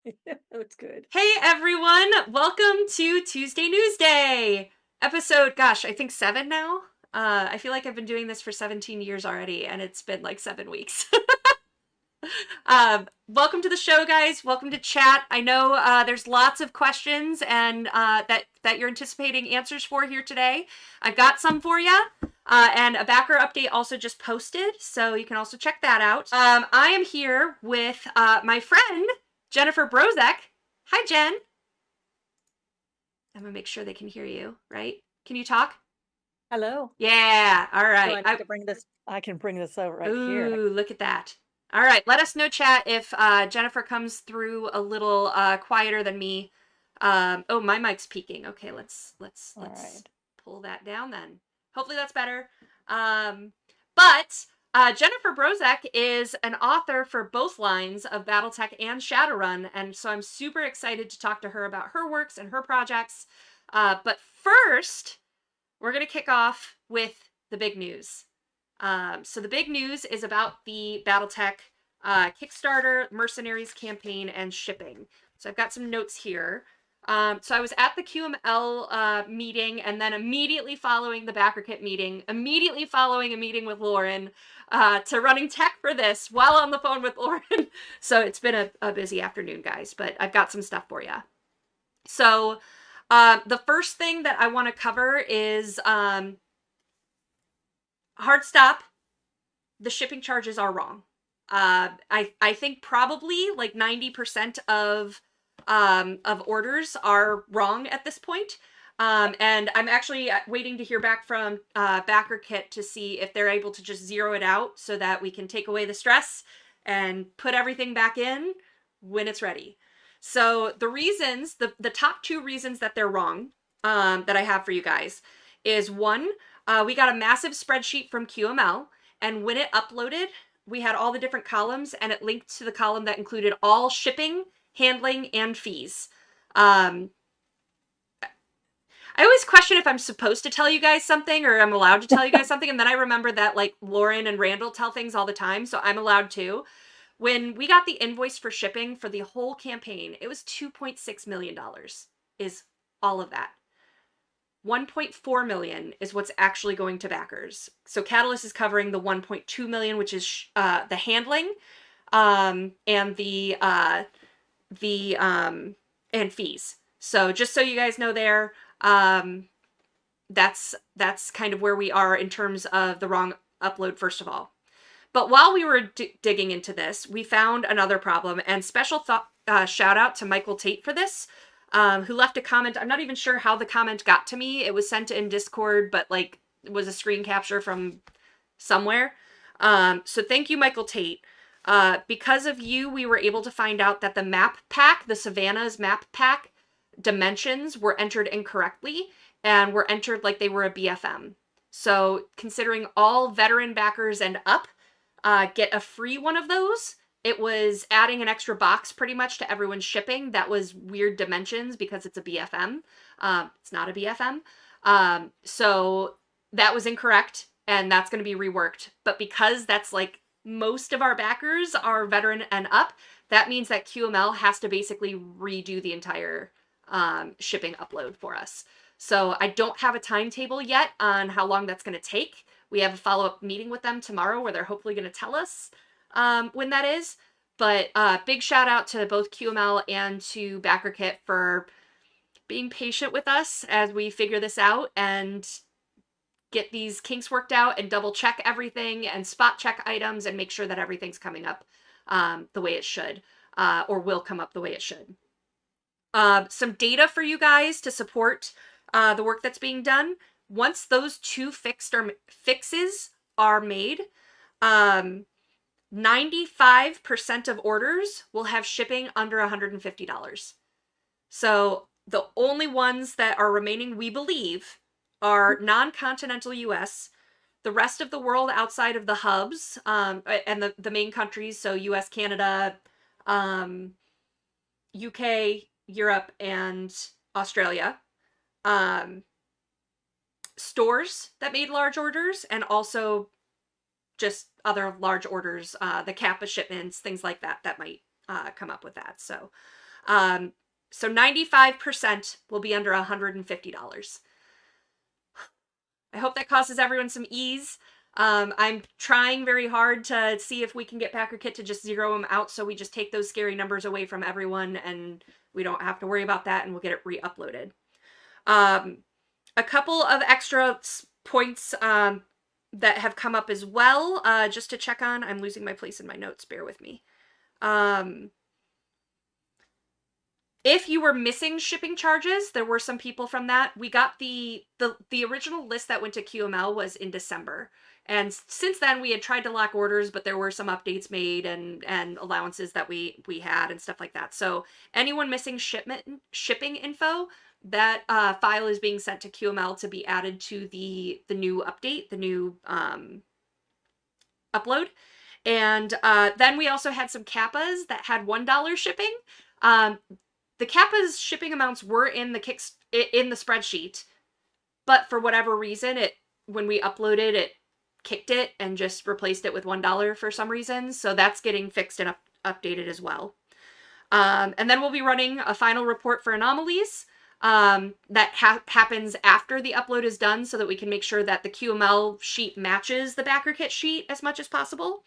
It's good. Hey everyone, welcome to Tuesday Newsday episode. Gosh, I think 7 now. I feel like I've been doing this for 17 years already, and it's been like 7 weeks. Welcome to the show, guys. Welcome to chat. I know there's lots of questions and that you're anticipating answers for here today. I've got some for you, and a backer update also just posted, so you can also check that out. I am here with my friend Jennifer Brozek. Hi, Jen. I'm gonna make sure they can hear you. Right? Can you talk? Hello. Yeah. All Do right. I need to bring this? I can bring this over right here. Ooh, look at that. All right, let us know, chat, if Jennifer comes through a little quieter than me. Oh, my mic's peaking. Okay, let's All right. pull that down then. Hopefully that's better. But Jennifer Brozek is an author for both lines of BattleTech and Shadowrun, and so I'm super excited to talk to her about her works and her projects. But first, we're going to kick off with the big news. So the big news is about the BattleTech Kickstarter, Mercenaries campaign, and shipping. So I've got some notes here. So I was at the QML meeting, and then immediately following the backer kit meeting, immediately following a meeting with Lauren, to running tech for this while on the phone with Lauren. So it's been a busy afternoon, guys, but I've got some stuff for you. So the first thing that I want to cover is hard stop. The shipping charges are wrong. I think probably like 90% of orders are wrong at this point. And I'm actually waiting to hear back from Backer Kit to see if they're able to just zero it out so that we can take away the stress and put everything back in when it's ready. So the reasons, the top two reasons that they're wrong, that I have for you guys is one, we got a massive spreadsheet from QML, and when it uploaded, we had all the different columns, and it linked to the column that included all shipping, handling, and fees. I always question if I'm supposed to tell you guys something or I'm allowed to tell you guys something, and then I remember that like Lauren and Randall tell things all the time, so I'm allowed to. When we got the invoice for shipping for the whole campaign, it was $2.6 million is all of that. 1.4 million is what's actually going to backers. So Catalyst is covering the 1.2 million, which is the handling, and and fees. So just so you guys know there, that's kind of where we are in terms of the wrong upload, first of all. But while we were digging into this, we found another problem, and special shout out to Michael Tate for this, who left a comment. I'm not even sure how the comment got to me. It was sent in Discord, but like it was a screen capture from somewhere. So thank you, Michael Tate. Because of you, we were able to find out that the map pack, the Savannah's map pack dimensions were entered incorrectly and were entered like they were a BFM. So considering all veteran backers and up get a free one of those, it was adding an extra box pretty much to everyone's shipping that was weird dimensions because it's a BFM. It's not a BFM. So that was incorrect, and that's going to be reworked. But because that's like most of our backers are veteran and up, that means that QML has to basically redo the entire shipping upload for us. So I don't have a timetable yet on how long that's going to take. We have a follow-up meeting with them tomorrow where they're hopefully going to tell us when that is. But big shout out to both QML and to BackerKit for being patient with us as we figure this out and get these kinks worked out and double check everything and spot check items and make sure that everything's coming up the way it should, or will come up the way it should. Some data for you guys to support the work that's being done. Once those two fixes are made, 95% of orders will have shipping under $150. So the only ones that are remaining, we believe, are non-continental US, the rest of the world outside of the hubs, and the main countries, so US, Canada, UK, Europe, and Australia. Stores that made large orders, and also just other large orders, the Kappa shipments, things like that, that might come up with that. So Um, so 95% will be under $150. I hope that causes everyone some ease. I'm trying very hard to see if we can get BackerKit to just zero them out so we just take those scary numbers away from everyone and we don't have to worry about that and we'll get it re-uploaded. A couple of extra points that have come up as well, just to check on. I'm losing my place in my notes, bear with me. If you were missing shipping charges, there were some people from that. We got the original list that went to QML was in December. And since then we had tried to lock orders, but there were some updates made and allowances that we had and stuff like that. So anyone missing shipping info, that file is being sent to QML to be added to the new update, the new upload. And then we also had some kappas that had $1 shipping. The kappa's shipping amounts were in the spreadsheet, but for whatever reason, when we uploaded it, kicked it and just replaced it with $1 for some reason. So that's getting fixed and updated as well. And then we'll be running a final report for anomalies that happens after the upload is done so that we can make sure that the QML sheet matches the BackerKit sheet as much as possible.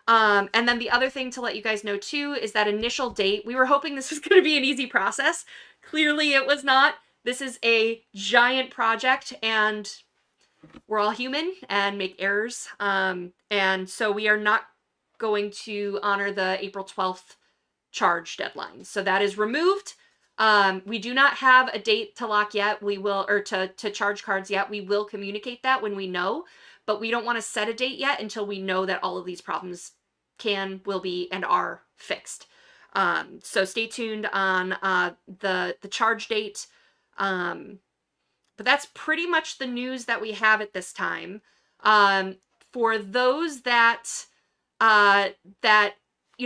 And then the other thing to let you guys know too is that initial date. We were hoping this was going to be an easy process. Clearly it was not. This is a giant project and we're all human and make errors. And so we are not going to honor the April 12th charge deadline. So that is removed. We do not have a date to lock yet. We will, or to charge cards yet. We will communicate that when we know, but we don't want to set a date yet until we know that all of these problems will be, and are fixed. So stay tuned on the charge date. But that's pretty much the news that we have at this time. For those that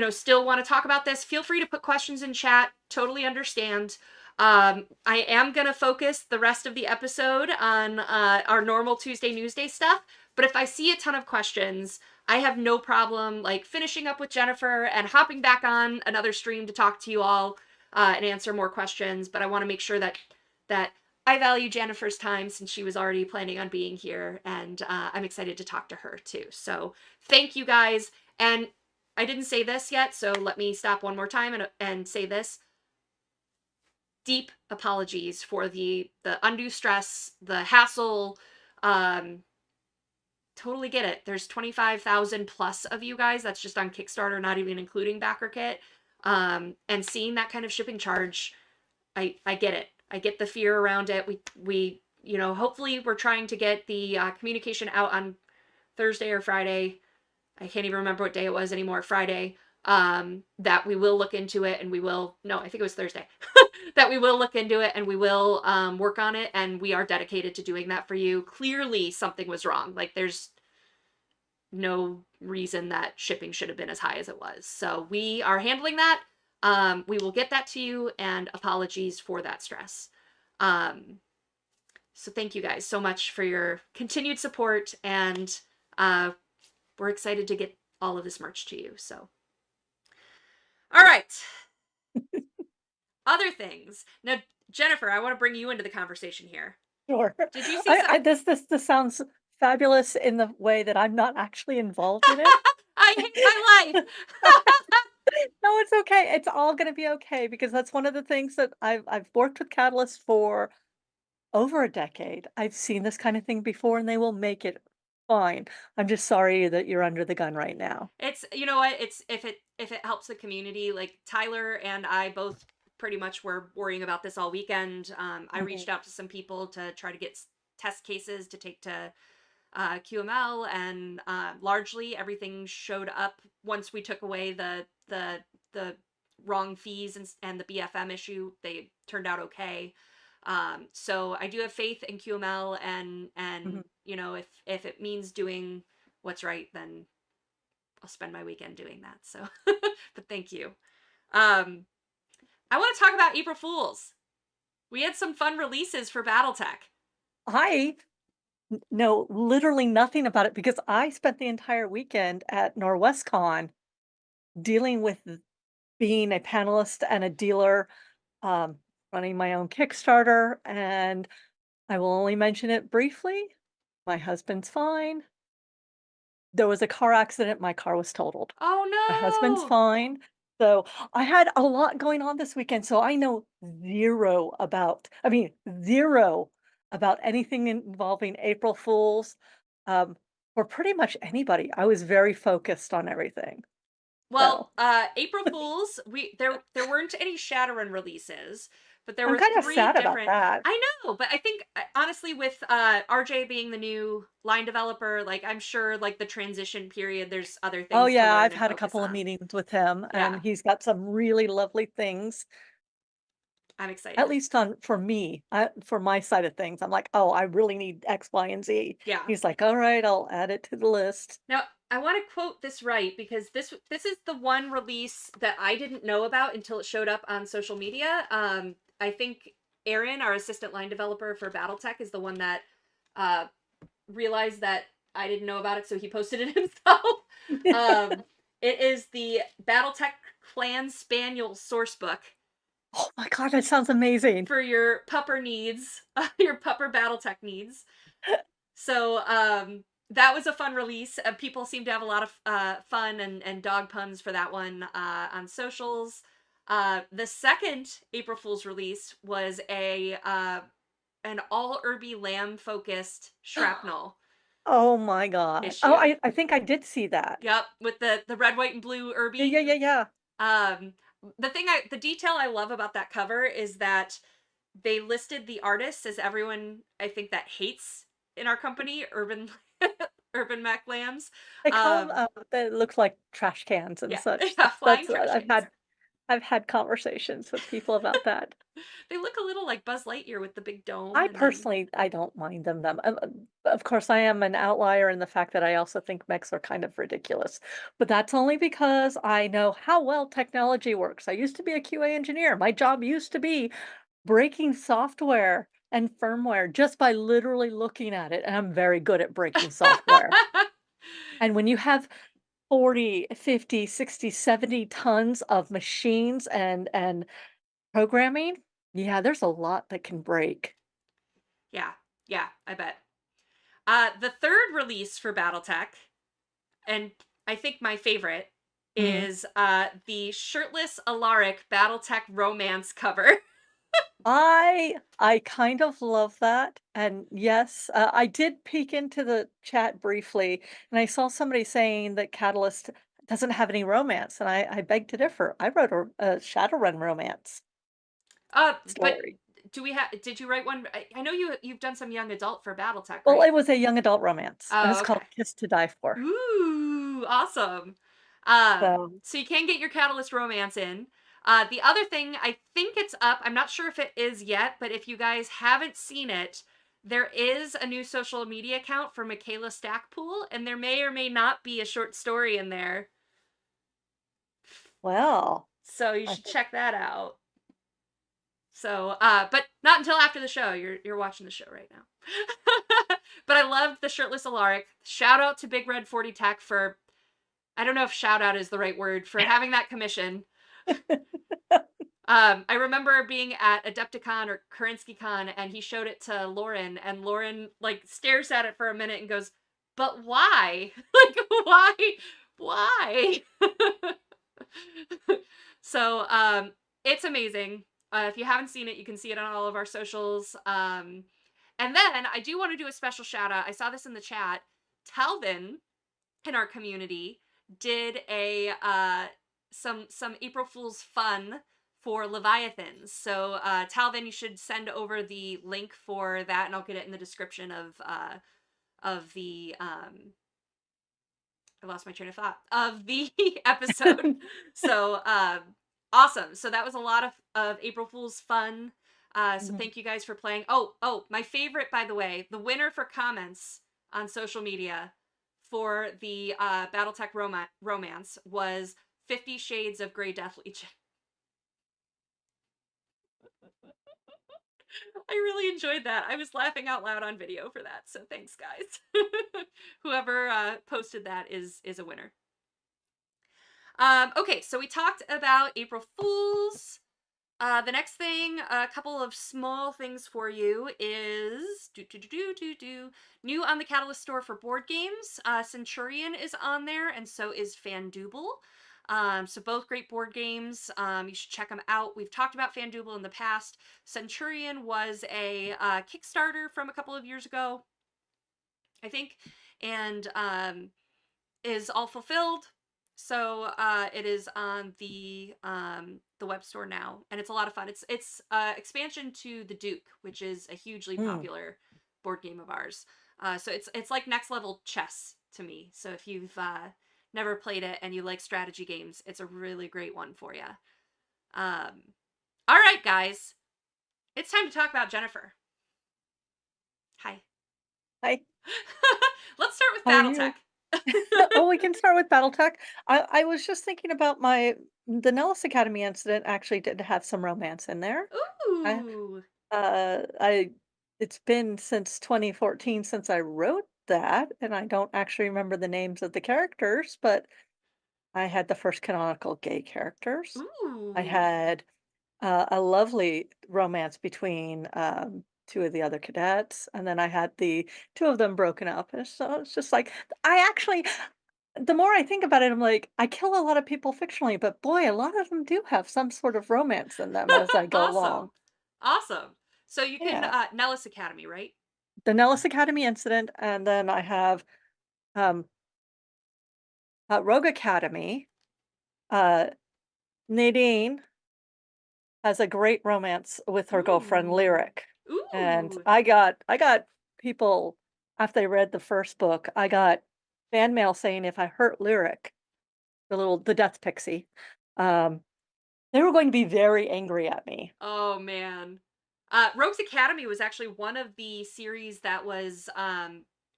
still want to talk about this, feel free to put questions in chat. Totally understand. I am going to focus the rest of the episode on our normal Tuesday Newsday stuff. But if I see a ton of questions, I have no problem like finishing up with Jennifer and hopping back on another stream to talk to you all and answer more questions. But I want to make sure that I value Jennifer's time since she was already planning on being here, and I'm excited to talk to her too. So thank you guys. And I didn't say this yet, so let me stop one more time and say this. Deep apologies for the undue stress, the hassle. Totally get it. There's 25,000 plus of you guys. That's just on Kickstarter, not even including BackerKit. And seeing that kind of shipping charge, I get it. I get the fear around it. We hopefully we're trying to get the communication out on Thursday or Friday. I can't even remember what day it was anymore. Friday. That we will look into it and I think it was Thursday. That we will look into it and we will work on it, and we are dedicated to doing that for you. Clearly something was wrong. Like there's no reason that shipping should have been as high as it was. So we are handling that. We will get that to you, and apologies for that stress. So thank you guys so much for your continued support, and we're excited to get all of this merch to you. So, all right. Other things. Now, Jennifer, I want to bring you into the conversation here. Sure. Did you see This sounds fabulous in the way that I'm not actually involved in it. I hate my life. No, it's okay. It's all gonna be okay because that's one of the things that I've worked with Catalyst for over a decade. I've seen this kind of thing before, and they will make it fine. I'm just sorry that you're under the gun right now. It's, you know what? It's if it helps the community, like Tyler and I both pretty much were worrying about this all weekend. I reached out to some people to try to get test cases to take to QML, and largely everything showed up once we took away the wrong fees and the BFM issue. They turned out okay. So I do have faith in QML, and Mhm. if it means doing what's right, then I'll spend my weekend doing that. So, but thank you. I want to talk about April Fools. We had some fun releases for BattleTech. I know literally nothing about it because I spent the entire weekend at NorwestCon dealing with being a panelist and a dealer, um, running my own Kickstarter, and I will only mention it briefly. My husband's fine. There was a car accident, my car was totaled. Oh My husband's no. fine. So, I had a lot going on this weekend, so I know 0 about I mean, 0 about anything involving April Fools, um, for pretty much anybody. I was very focused on everything. So, Well, April Fools, there weren't any Shadowrun releases, but there I'm were kinda three sad about different. that. I know, but I think honestly, with RJ being the new line developer, like I'm sure, like the transition period, there's other Oh, things to yeah, learn I've and had a focus couple of on. meetings with him, and Yeah, he's got some really lovely things, I'm at excited. least on for me, for my side of things. I'm like, "Oh, I really need X, Y, and Z." Yeah. He's like, "Alright, I'll add it to the list." Now, I want to quote this right because this is the one release that I didn't know about until it showed up on social media. I think Aaron, our assistant line developer for BattleTech, is the one that uh, realized that I didn't know about it, so he posted it himself. um, it is the BattleTech Clan Spaniel sourcebook Oh my god, that sounds amazing. for your pupper needs, your pupper BattleTech needs. So that was a fun release. People seem to have a lot of fun and dog puns for that one on socials. The second April Fool's release was a an all Irby Lamb focused shrapnel Oh my god. Oh, issue. I think I did see that. Yep, with the red, white, and blue Yeah, Irby. yeah, yeah, yeah. Um, the detail I love about that cover is that they listed the artists as everyone I think that hates in our company, Urban Urban Mac Lambs. They call them, Um, that look like trash cans and yeah, such. yeah, flying That's trash cans. I've had conversations with people about that. They look a little like Buzz Lightyear with the big dome, I and then personally, I don't mind them. Of course, I am an outlier in the fact that I also think mechs are kind of ridiculous, but that's only because I know how well technology works. I used to be a QA engineer. My job used to be breaking software and firmware just by literally looking at it, and I'm very good at breaking software. And when you have 40, 50, 60, 70 tons of machines and programming, yeah, there's a lot that can break. yeah, yeah, I bet. The third release for BattleTech, and I think my favorite, Mhm. is the shirtless Alaric BattleTech romance cover. I kind of love that, and yes, I did peek into the chat briefly, and I saw somebody saying that Catalyst doesn't have any romance, and I beg to differ. I wrote a Shadowrun romance But story. do we have? Did you write one? I know you've done some young adult for BattleTech, Well, right? it was a young adult romance, and Oh, it's okay. called Kiss to Die For. Ooh, awesome. So, So you can get your Catalyst romance in. The other thing, I think it's up. I'm not sure if it is yet, but if you guys haven't seen it, there is a new social media account for Michaela Stackpool, and there may or may not be a short story in there. well, So you I should think check that out. So, but not until after the show. You're watching the show right now. But I loved the shirtless Alaric. Shout out to Big Red 40 Tech for, I don't know if shout out is the right word, for having that commission. I remember being at Adepticon or KarinskyCon, and he showed it to Lauren, and Lauren like stares at it for a minute and goes, "But why? Like why?" So it's amazing. If you haven't seen it, you can see it on all of our socials. And then I do want to do a special shout out. I saw this in the chat. Talvin in our community did a some April Fool's fun for Leviathans. So Talvin, you should send over the link for that, and I'll get it in the description of the I lost my train of thought of the episode. So awesome. So that was a lot of April Fool's fun. So Mhm. thank you guys for playing. Oh, my favorite, by the way, the winner for comments on social media for the BattleTech romance was 50 Shades of Grey Death Legion. I really enjoyed that. I was laughing out loud on video for that. So thanks, guys. Whoever posted that is a winner. Okay, so we talked about April Fools. The next thing, a couple of small things for you is new on the Catalyst store for board games. Centurion is on there, and so is FanDuel. So both great board games. You should check them out. We've talked about FanDuel in the past. Centurion was a Kickstarter from a couple of years ago, I think, and is all fulfilled. So it is on the web store now, and it's a lot of fun. It's expansion to the Duke, which is a hugely Mm. popular board game of ours. So it's like next level chess to me. So if you've never played it and you like strategy games, it's a really great one for you. All right, guys, it's time to talk about Jennifer. Hi. Hi, Let's start with how are you? BattleTech. Oh, we can start with BattleTech. I was just thinking about the Nellis Academy incident actually did have some romance in there. I Ooh. I it's been since 2014 since I wrote that, and I don't actually remember the names of the characters, but I had the first canonical gay characters. I Ooh. had a lovely romance between two of the other cadets, and then I had the two of them broken up. And so it's just like I actually, the more I think about it, I'm like, I kill a lot of people fictionally, but boy, a lot of them do have some sort of romance in them as I go Awesome. along. Awesome. So you can Yeah, Nellis Academy, right? the Nellis Academy incident, and then I have um, Rogue Academy. Uh, Nadine has a great romance with her girlfriend Ooh. Lyric, and Ooh. I got people after they read the first book, I got fan mail saying if I hurt Lyric, the death pixie, um, they were going to be very angry at me. Oh man. Rogues Academy was actually one of the series that was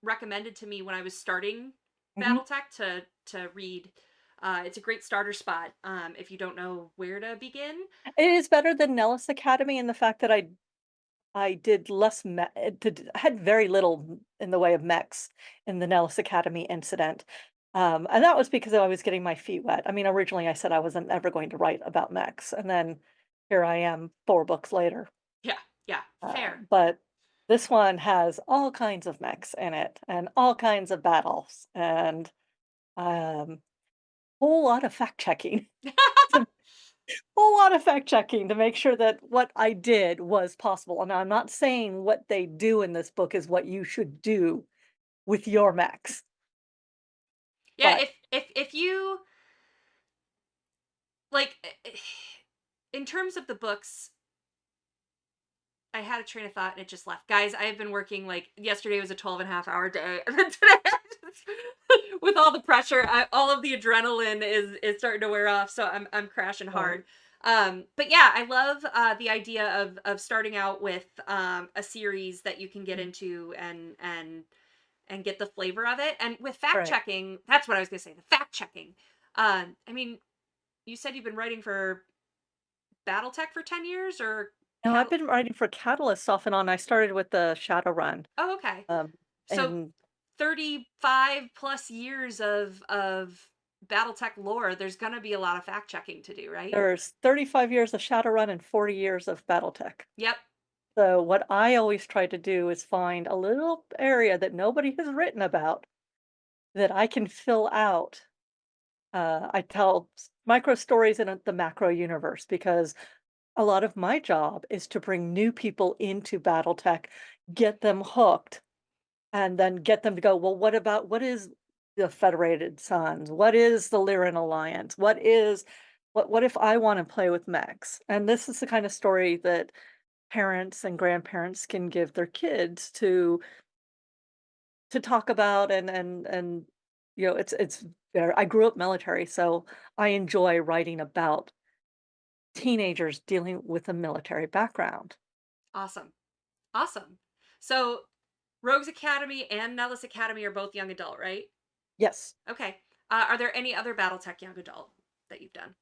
recommended to me when I was starting Mhm. BattleTech to read. It's a great starter spot if you don't know where to begin. It is better than Nellis Academy in the fact that I did less did had very little in the way of mechs in the Nellis Academy incident. And that was because I was getting my feet wet. I mean, originally I said I wasn't ever going to write about mechs, and then here I am 4 books later. Yeah, yeah, fair. But this one has all kinds of mechs in it and all kinds of battles and whole lot of fact checking. It's a whole lot of fact checking to make sure that what I did was possible. And I'm not saying what they do in this book is what you should do with your mechs, Yeah, but if you like in terms of the books, I had a train of thought and it just left. Guys, I have been working like yesterday was a 12 and a half hour day. And then today, with all the pressure, all of the adrenaline is starting to wear off. So I'm crashing right, hard. But yeah, I love the idea of starting out with a series that you can get mm, into and get the flavor of it. And with fact right. checking, that's what I was gonna say. The fact checking. I mean, you said you've been writing for BattleTech for 10 years or No, I've Cal- been writing for Catalyst off and on. I started with the Shadowrun, Oh, okay. um, So and 35 plus years of BattleTech lore, there's going to be a lot of fact checking to do, right? there's 35 years of Shadowrun and 40 years of BattleTech. Yep. So what I always try to do is find a little area that nobody has written about that I can fill out. I tell micro stories in the macro universe because a lot of my job is to bring new people into BattleTech, get them hooked, and then get them to go, well, what is the Federated Sons? What is the Lyran Alliance? What if I want to play with mechs? And this is the kind of story that parents and grandparents can give their kids to talk about and it's I grew up military, so I enjoy writing about teenagers dealing with a military background. Awesome. Awesome. So Rogues Academy and Nellis Academy are both young adult, right? Yes. Okay. Are there any other BattleTech young adult that you've done?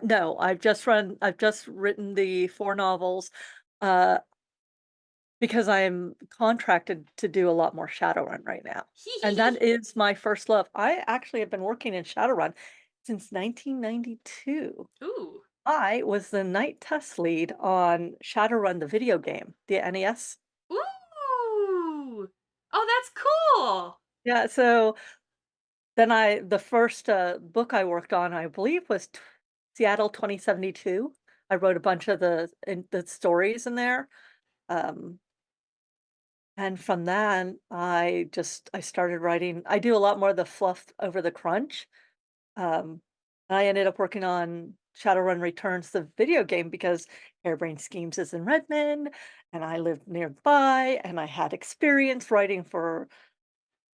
No, I've just written the 4 novels, uh, because I am contracted to do a lot more Shadowrun right now, and that is my first love. I actually have been working in Shadowrun. since 1992. Ooh. I was the night test lead on Shadowrun the video game, the NES. Ooh. Oh, that's cool. Yeah, so then the first, book I worked on, I believe, was Seattle 2072. I wrote a bunch of the stories in there, um, and from then, I started writing. I do a lot more of the fluff over the crunch. Um, I ended up working on Shadowrun Returns, the video game, because Harebrained Schemes is in Redmond, and I lived nearby, and I had experience writing for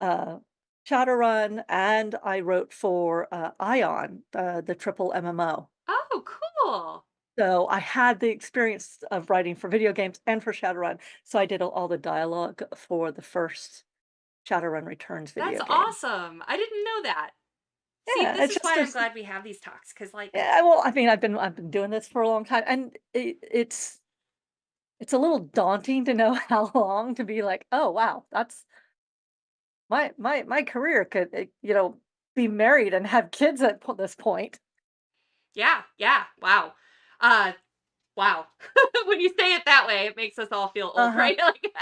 uh, Shadowrun, and I wrote for Ion, the triple MMO. Oh, cool. So I had the experience of writing for video games and for Shadowrun. So I did all the dialogue for the first Shadowrun Returns That's video game. awesome. I didn't know that. See, Yeah, this it's is just why I'm there's glad we have these talks because, like, yeah, well, I mean, I've been doing this for a long time, and it's a little daunting to know how long to be like, oh wow, that's my career could be married and have kids at this point. yeah, yeah, wow. Uh, wow. When you say it that way, it makes us all feel Uh old, huh. right? Like,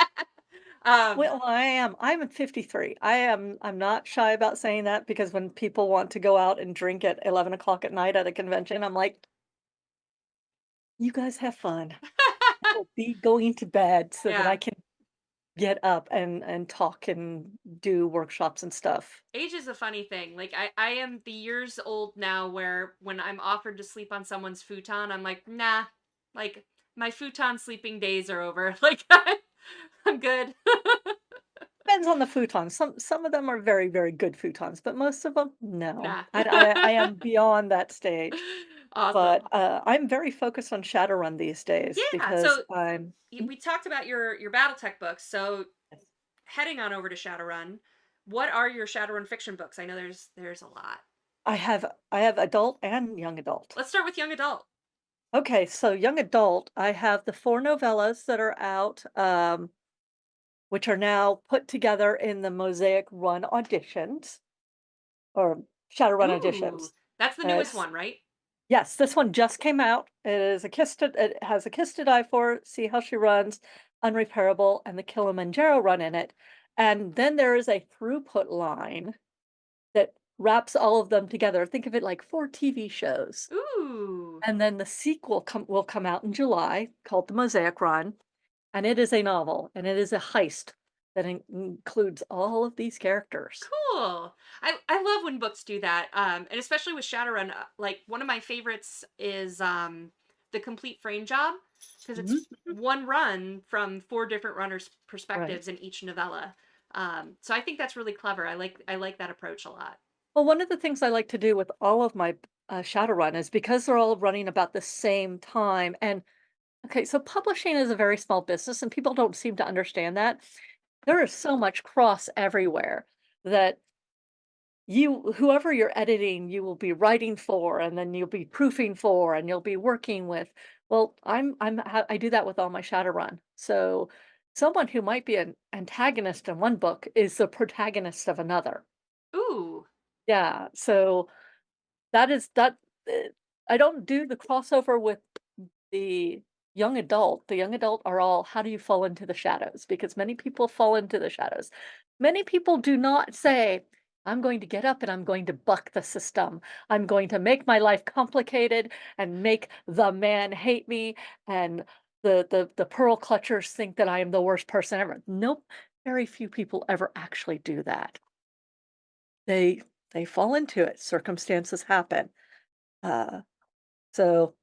um, Well, I am. I'm 53. I'm not shy about saying that because when people want to go out and drink at 11 o'clock at night at a convention, I'm like, you guys have fun. I will be going to bed so that I yeah. can get up and talk and do workshops and stuff. Age is a funny thing. Like, I am the years old now where when I'm offered to sleep on someone's futon, I'm like, nah, like my futon sleeping days are over. Like, I'm good. Depends on the futon. Some of them are very, very good futons, but most of them, no. Nah. I am beyond that stage. But, Awesome. I'm very focused on Shadowrun these days Yeah. because So we talked about your BattleTech books. So Yes. heading on over to Shadowrun, what are your Shadowrun fiction books? I know there's a lot. I have adult and young adult. Let's start with young adult. Okay, so young adult, I have the 4 novellas that are out, which are now put together in the Mosaic Run auditions, or Shadowrun Ooh, auditions. that's the newest It's one, right? Yes, this one just came out. It has a Kiss to Die For, See How She Runs, Unrepairable, and the Kilimanjaro run in it. And then there is a throughput line that wraps all of them together. Think of it like 4 TV shows. Ooh, And then the sequel will come out in July called The Mosaic Run, and it is a novel, and it is a heist that includes all of these characters. cool. I love when books do that. And especially with Shadowrun, like one of my favorites is the complete frame job because it's Mhm. one run from four different runners' Right. perspectives in each novella. So I think that's really clever. I like that approach a lot. Well, one of the things I like to do with all of my Shadowrun is because they're all running about the same time. And okay, so publishing is a very small business, and people don't seem to understand that. There is so much cross everywhere that whoever you're editing, you will be writing for, and then you'll be proofing for, and you'll be working with. Well, I do that with all my Shadowrun. So someone who might be an antagonist in one book is the protagonist of another. Ooh, Yeah. So that is that. uh, I don't do the crossover with the young adult. The young adult are all, how do you fall into the shadows? Because many people fall into the shadows. Many people do not say, I'm going to get up and I'm going to buck the system. I'm going to make my life complicated and make the man hate me, and the pearl clutchers think that I am the worst person ever. Nope. Very few people ever actually do that. They fall into it. Circumstances happen. Uh, so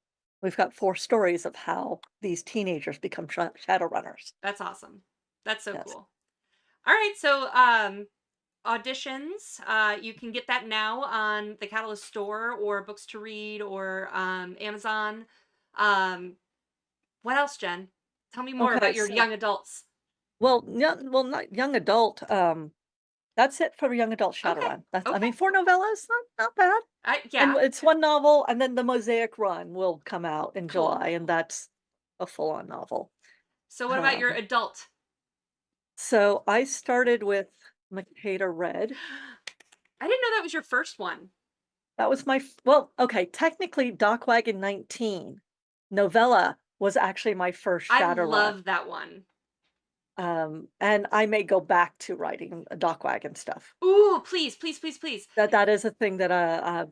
we've got 4 stories of how these teenagers become shadow runners. that's awesome. That's so Yes. cool. All right, so auditions, you can get that now on the Catalyst store or Books to Read or Amazon. Um, what else, Jen? Tell me more Okay, about your so young adults. not young adult, that's it for young adult Okay, Shadowrun. That's, I okay. mean, 4 novellas, not bad. And Yeah, it's 1 novel, and then the Mosaic Run will come out in cool. July, and that's a full-on novel. So what about your Um, adult? so I started with Makeda Red. I didn't know that was your first one. That was my well, okay, technically Dock Wagon 19 novella was actually my first I Shadowrun. love that one. And I may go back to writing Dock Wagon stuff. Ooh, please, please, please, please. That is a thing that,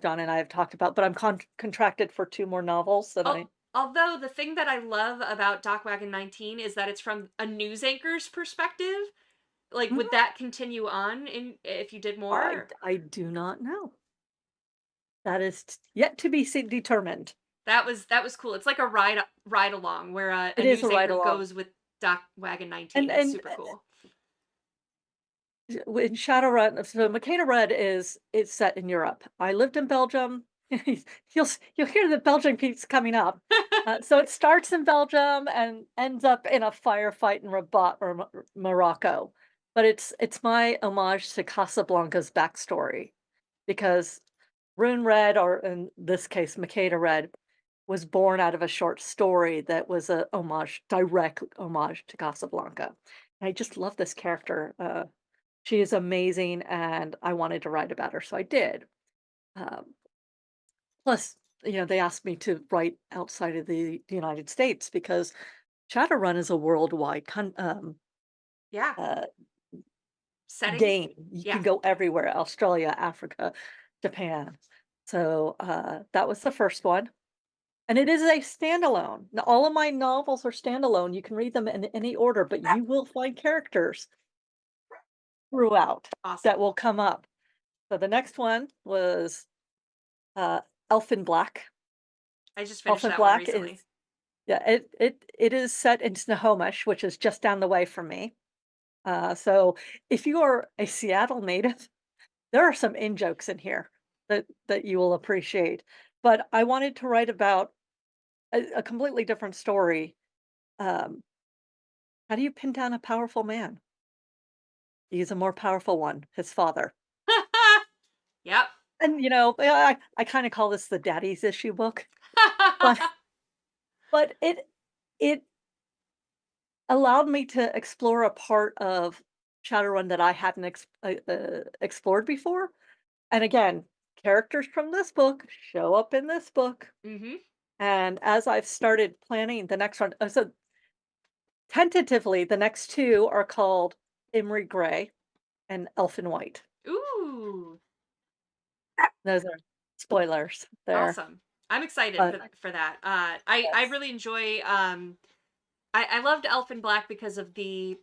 Don and I have talked about, but I'm contracted for 2 more novels that I Although the thing that I love about Dock Wagon 19 is that it's from a news anchor's perspective. Like, Mhm. would that continue on in if you did more? I do not know. That is yet to be determined. That was cool. It's like a ride along where a It is a news ride anchor along. goes with Dock Wagon And 19. It's and super cool. in Shadowrun, so Makeda Red is set in Europe. I lived in Belgium. You'll hear the Belgian piece coming up. So it starts in Belgium and ends up in a firefight in Rabat or Morocco. But it's my homage to Casablanca's backstory because Rune Red, or in this case, Makeda Red, was born out of a short story that was a homage, direct homage to Casablanca. I just love this character. She is amazing, and I wanted to write about her, so I did. Um, plus, they asked me to write outside of the United States because Shadowrun is a worldwide Yeah. uh, Setting? game. You Yeah. can go everywhere: Australia, Africa, Japan. So that was the first one, and it is a standalone. Now, all of my novels are standalone. You can read them in any order, but you will find characters throughout that Awesome. will come up. So the next one was uh, Elfin Black. I just finished Elfin that one Black is recently. yeah, it is set in Snohomish, which is just down the way from me. So if you are a Seattle native, there are some in jokes in here that you will appreciate. But I wanted to write about a completely different story. Um, how do you pin down a powerful man? He's a more powerful one, his father. Yep. And I kind of call this the daddy's issue book, but it allowed me to explore a part of Shadowrun that I hadn't explored before. And again, characters from this book show up in this book. Mhm. And as I've started planning the next one, so tentatively, the next two are called Imry Gray and Elfin White. Ooh, Those are spoilers there. awesome. I'm excited But for that. I yes. really enjoy I loved Elfin Black because of the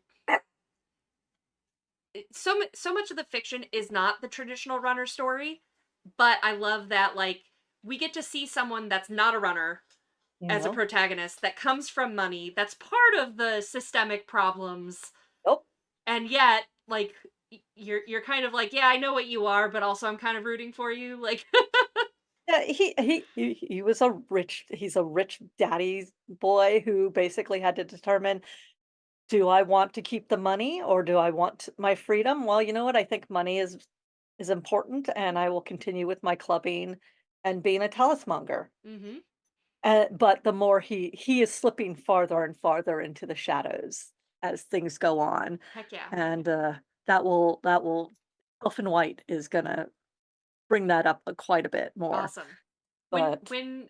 so much of the fiction is not the traditional runner story, but I love that like we get to see someone that's not a runner as a No. protagonist that comes from money, that's part of the systemic problems, Nope. and yet like you're kind of like, yeah, I know what you are, but also I'm kind of rooting for you. Like, Yeah, he was he's a rich daddy's boy who basically had to determine, do I want to keep the money or do I want my freedom? Well, you know what? I think money is important, and I will continue with my clubbing and being a talismonger. mhm, But the more he is slipping farther and farther into the shadows as things go on, heck yeah, and that will Elfin White is gonna bring that up quite a bit more. awesome. But When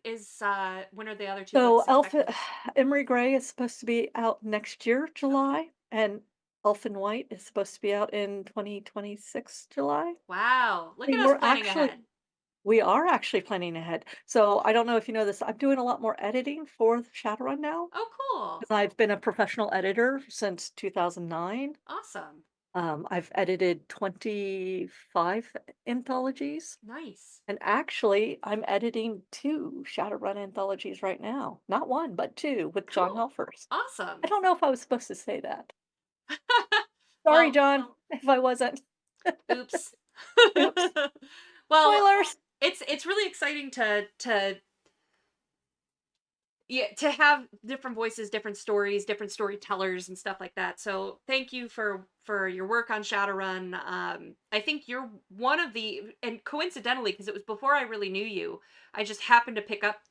are the other two so books expected? Emery Gray is supposed to be out next year, Okay. July, and Elfin White is supposed to be out in 2026 July. Wow, look And at us planning ahead. we are actually planning ahead. So I don't know if you know this, I'm doing a lot more editing for Shadowrun now Oh, cool. because I've been a professional editor since 2009. Awesome. I've edited 25 anthologies. Nice. And actually, I'm editing 2 Shadowrun anthologies right now. Not 1, but 2 with John Cool. Helfers. I Awesome. don't know if I was supposed to say that. Sorry, Well, John, if I wasn't. oops. Oops. Well, Spoilers. it's really exciting to yeah, to have different voices, different stories, different storytellers and stuff like that. So thank you for your work on Shadowrun. I think you're one of the, and coincidentally, because it was before I really knew you, I just happened to pick up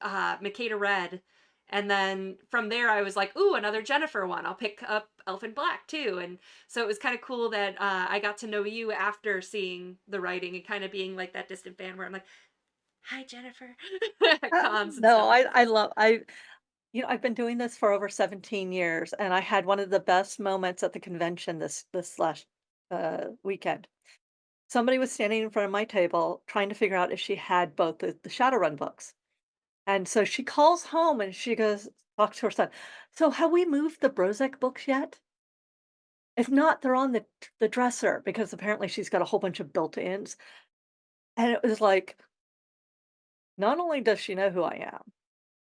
Makeda Red, And then from there, I was like, "Ooh, another Jennifer one. I'll pick up Elf in Black too." And so it was kind of cool that I got to know you after seeing the writing and kind of being like that distant fan where I'm like, "Hi, Jennifer," at cons and No, stuff. I love I've been doing this for over 17 years, and I had one of the best moments at the convention this last, weekend. Somebody was standing in front of my table trying to figure out if she had both the Shadowrun books, and so she calls home and she goes talks to her son, "So have we moved the Brozek books yet? If not, they're on the dresser," because apparently she's got a whole bunch of built-ins, and it was like, not only does she know who I am,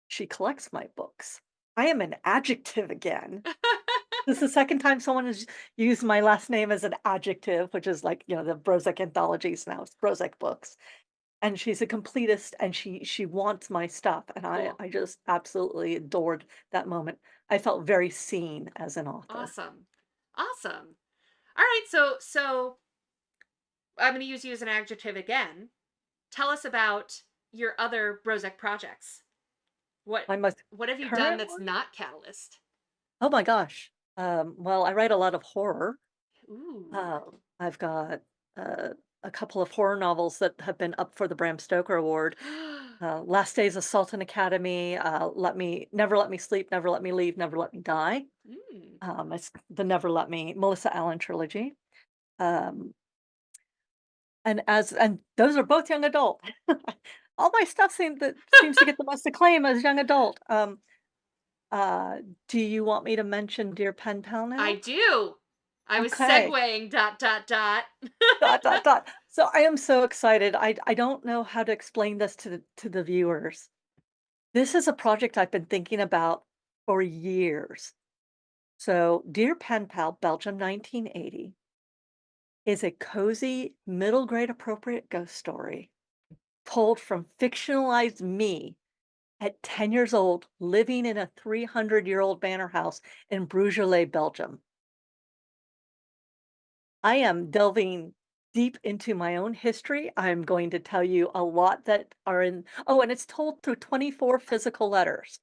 she collects my books. I am an adjective again. This is the second time someone has used my last name as an adjective, which is like, the Brozek anthologies now, it's Brozek books. And she's a completist and she wants my stuff. And I, Cool. I just absolutely adored that moment. I felt very seen as an author. Awesome. Awesome. All right, so I'm going to use you as an adjective again. Tell us about your other Brozek projects. What My most what have you done current that's one? not Catalyst? Oh my gosh. Well, I write a lot of horror. Ooh. I've got uh, a couple of horror novels that have been up for the Bram Stoker Award. Last Days of Sultan Academy, Never Let Me Sleep, Never Let Me Leave, Never Let Me Die. Mm. It's the Never Let Me Melissa Allen trilogy. Um, and those are both young adult. All my stuff seems to get the most acclaim as young adult. Uh, do you want me to mention Dear Pen Pal I now? do. I was Okay. segueing dot dot dot. Dot, dot, dot. So I am so excited. I don't know how to explain this to the viewers. This is a project I've been thinking about for years. So, Dear Pen Pal, Belgium 1980, is a cozy, middle grade appropriate ghost story told from fictionalized me at 10 years old, living in a 300-year-old manor house in Bruges, Belgium. I am delving deep into my own history. I'm going to tell you a lot that are in and it's told through 24 physical letters,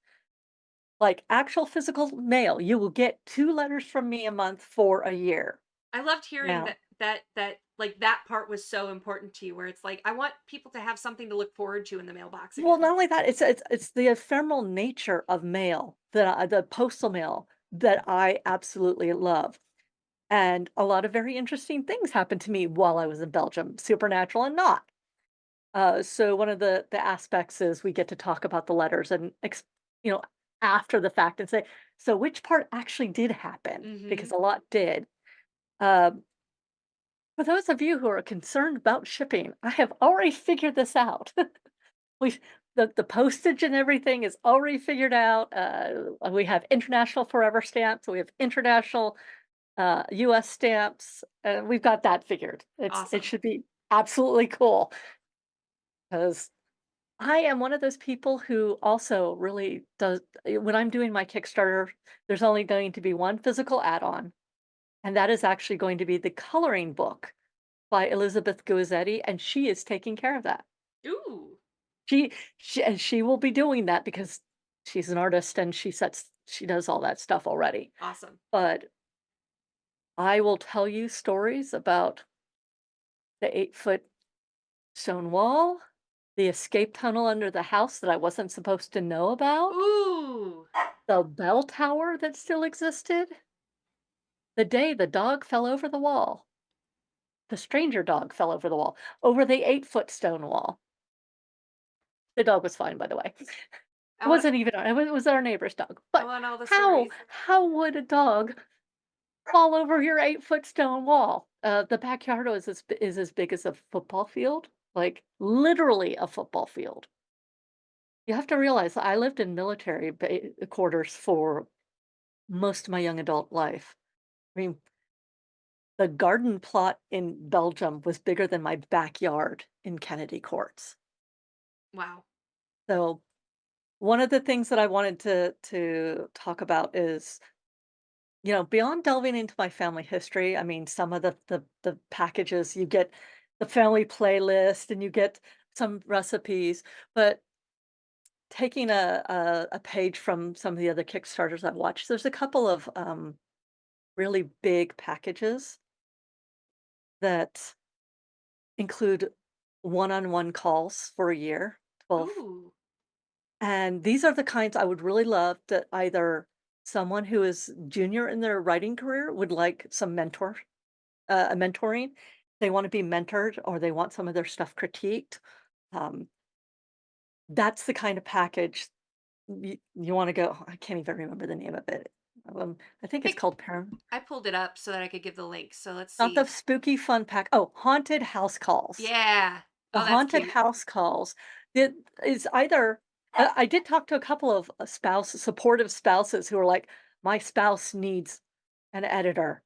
like actual physical mail. You will get 2 letters from me a month for a year. I loved hearing Now, that like that part was so important to you where it's like I want people to have something to look forward to in the mailbox well, again. not only that, it's the ephemeral nature of mail, the postal mail that I absolutely love. And a lot of very interesting things happened to me while I was in Belgium, supernatural and not. So one of the aspects is we get to talk about the letters and you know, after the fact and say, so which part actually did happen? Because Mhm. a lot did. Um, for those of you who are concerned about shipping, I have already figured this out. we the postage and everything is already figured out. We have international forever stamps. We have international US stamps. We've got that figured. It Awesome. should be absolutely cool because I am one of those people who also really does when I'm doing my Kickstarter, there's only going to be one physical add-on, and that is actually going to be the coloring book by Elizabeth Guizzetti, and she is taking care of that. Ooh. She she will be doing that because she's an artist and she does all that stuff already. Awesome. But I will tell you stories about the 8-foot stone wall, the escape tunnel under the house that I wasn't supposed to know about, Ooh. the bell tower that still existed, the day the dog fell over the wall, the stranger dog fell over the wall, over the 8-foot stone wall. The dog was fine, by the way. I It want wasn't even it was our neighbor's dog. I But want all the how stories. how would a dog fall over your 8-foot stone wall? The backyard is as big as a football field, like literally a football field. You have to realize I lived in military quarters for most of my young adult life. I mean, the garden plot in Belgium was bigger than my backyard in Kennedy Courts. Wow. So one of the things that I wanted to talk about is, beyond delving into my family history, I mean, some of the packages you get the family playlist and you get some recipes, but taking a page from some of the other Kickstarters I've watched. There's a couple of really big packages that include one-on-one calls for a year, 12. Ooh. And these are the kinds I would really love that either someone who is junior in their writing career would like some a mentoring. They want to be mentored or they want some of their stuff critiqued. Um, that's the kind of package you want to go. I can't even remember the name of it. I think it's Hey, called Parent. I pulled it up so that I could give the link. So let's Not the see. spooky fun pack. Oh, haunted house calls. Yeah. The Oh, that's haunted cute. house calls. It is either I did talk to a couple of, supportive spouses who are like, "My spouse needs an editor.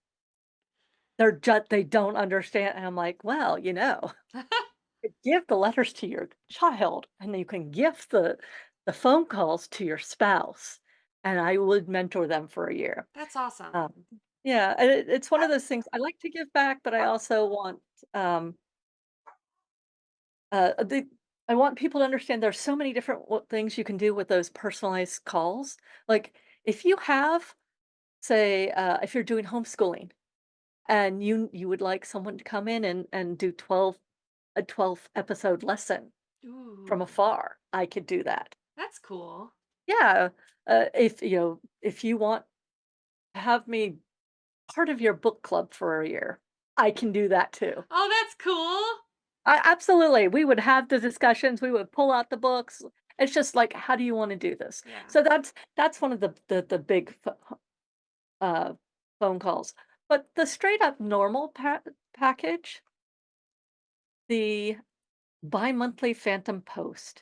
They don't understand," and I'm like, "Well, give the letters to your child, and then you can gift the phone calls to your spouse," and I would mentor them for a year. That's awesome. Um, yeah, and it's one of those things I like to give back, but I also want, um the I want people to understand there's so many different things you can do with those personalized calls. Like if you have, say, if you're doing homeschooling and you would like someone to come in and do 12 episode lesson from Ooh. afar, I could do that. That's cool. Yeah, if you want to have me part of your book club for a year, I can do that too. Oh, that's cool. I absolutely, we would have the discussions, we would pull out the books. It's just like, how do you wanna do this? Yeah. So that's one of the big uh, phone calls. But the straight up normal package, the bi-monthly phantom post,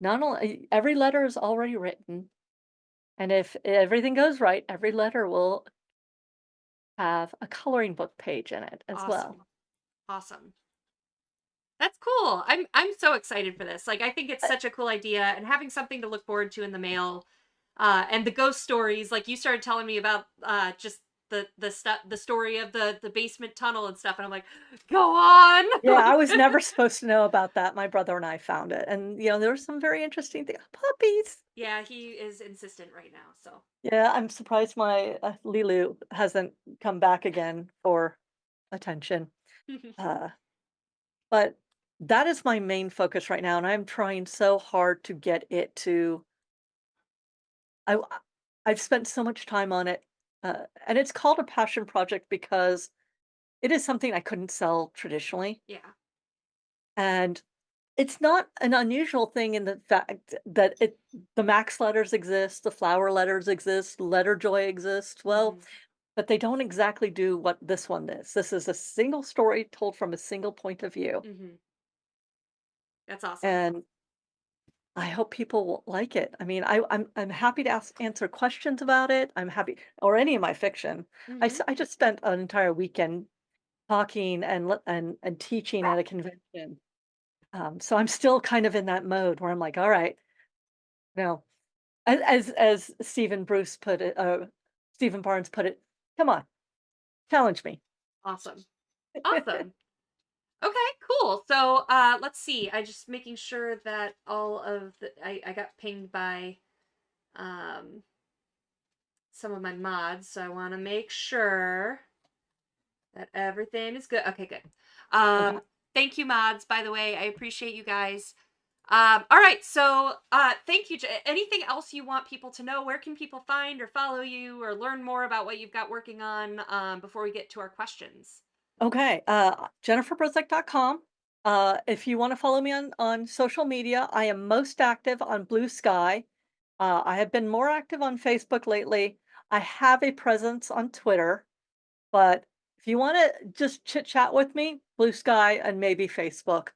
not only every letter is already written, and if everything goes right, every letter will have a coloring book page in it as well. Awesome. Awesome. That's cool. I'm so excited for this. Like I think it's Uh, such a cool idea and having something to look forward to in the mail. And the ghost stories like you started telling me about just the stuff the story of the basement tunnel and stuff and I'm like, "Go on." Yeah, I Like was never supposed to know about that. My brother and I found it, and, there were some very interesting things. Puppies! yeah, he is insistent right now. So, Yeah, I'm surprised my, Lilu hasn't come back again for attention. Uh, but that is my main focus right now, and I'm trying so hard to get it to I w I've spent so much time on it, and it's called a passion project because it is something I couldn't sell traditionally, yeah. and it's not an unusual thing in the fact that the max letters exist, the flower letters exist, letter joy exists. Well, Mhm. but they don't exactly do what this one is. This is a single story told from a single point of view. Mhm. That's awesome. And I hope people will like it. I mean, I'm happy to answer questions about it. I'm happy, or any of my fiction. Mhm. I just spent an entire weekend talking and teaching at a convention. So I'm still kind of in that mode where I'm like, all right, no, as Stephen Barnes put it, come on, challenge me. Awesome. Awesome. Okay, cool. So, let's see. I just making sure that all of the I got pinged by um some of my mods, so I want to make sure that everything is good. Okay, good. Okay. Thank you, mods. By the way, I appreciate you guys. All right. So, thank you. Anything else you want people to know? Where can people find or follow you or learn more about what you've got working on before we get to our questions? Okay, jenniferbrozek.com. If you wanna follow me on social media, I am most active on Blue Sky. I have been more active on Facebook lately. I have a presence on Twitter, but if you wanna just chit chat with me, Blue Sky and maybe Facebook.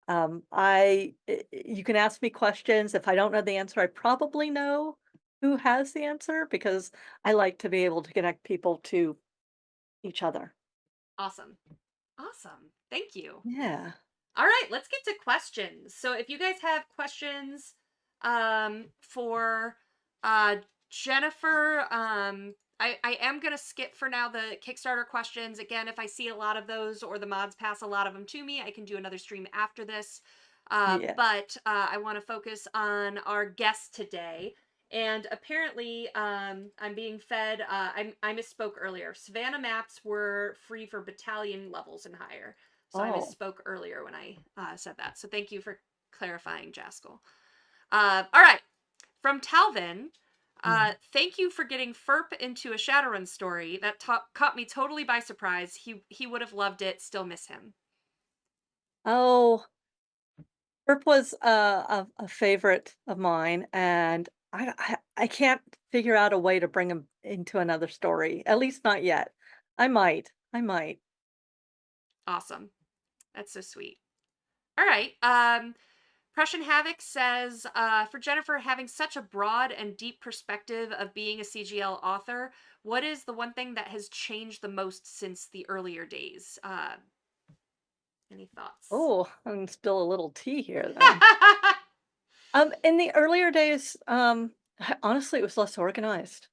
You can ask me questions. If I don't know the answer, I probably know who has the answer because I like to be able to connect people to each other. Awesome. Awesome. Thank you. Yeah. All right, let's get to questions. So if you guys have questions for Jennifer, I am going to skip for now the Kickstarter questions. Again, if I see a lot of those or the mods pass a lot of them to me, I can do another stream after this. Yeah. But I want to focus on our guest today. And apparently, I'm being fed. I misspoke earlier. Savannah maps were free for battalion levels and higher. So I Oh. misspoke earlier when I said that. So thank you for clarifying, Jaskell. All right. From Talvin, Mhm. thank you for getting Ferp into a Shadowrun story. That caught me totally by surprise. He would have loved it. Still miss him. Oh, Herp was a favorite of mine, and I can't figure out a way to bring him into another story, at least not yet. I might. Awesome. That's so sweet. All right. Prussian Havoc says, for Jennifer, having such a broad and deep perspective of being a CGL author, what is the one thing that has changed the most since the earlier days? Any thoughts? Oh, I'm gonna spill a little tea here then. In the earlier days, honestly, it was less organized.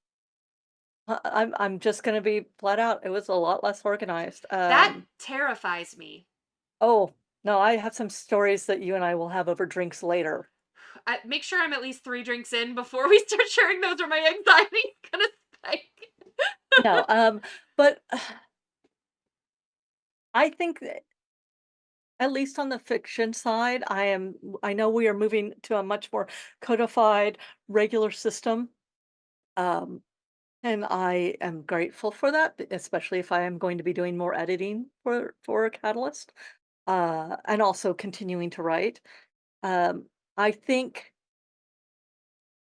I'm just gonna be flat out, it was a lot less organized. That terrifies me. Oh, no, I have some stories that you and I will have over drinks later. Make sure I'm at least 3 drinks in before we start sharing those, or my anxiety's gonna spike. No, but I think that at least on the fiction side, I know we are moving to a much more codified, regular system, um, and I am grateful for that, especially if I am going to be doing more editing for Catalyst, and also continuing to write. I think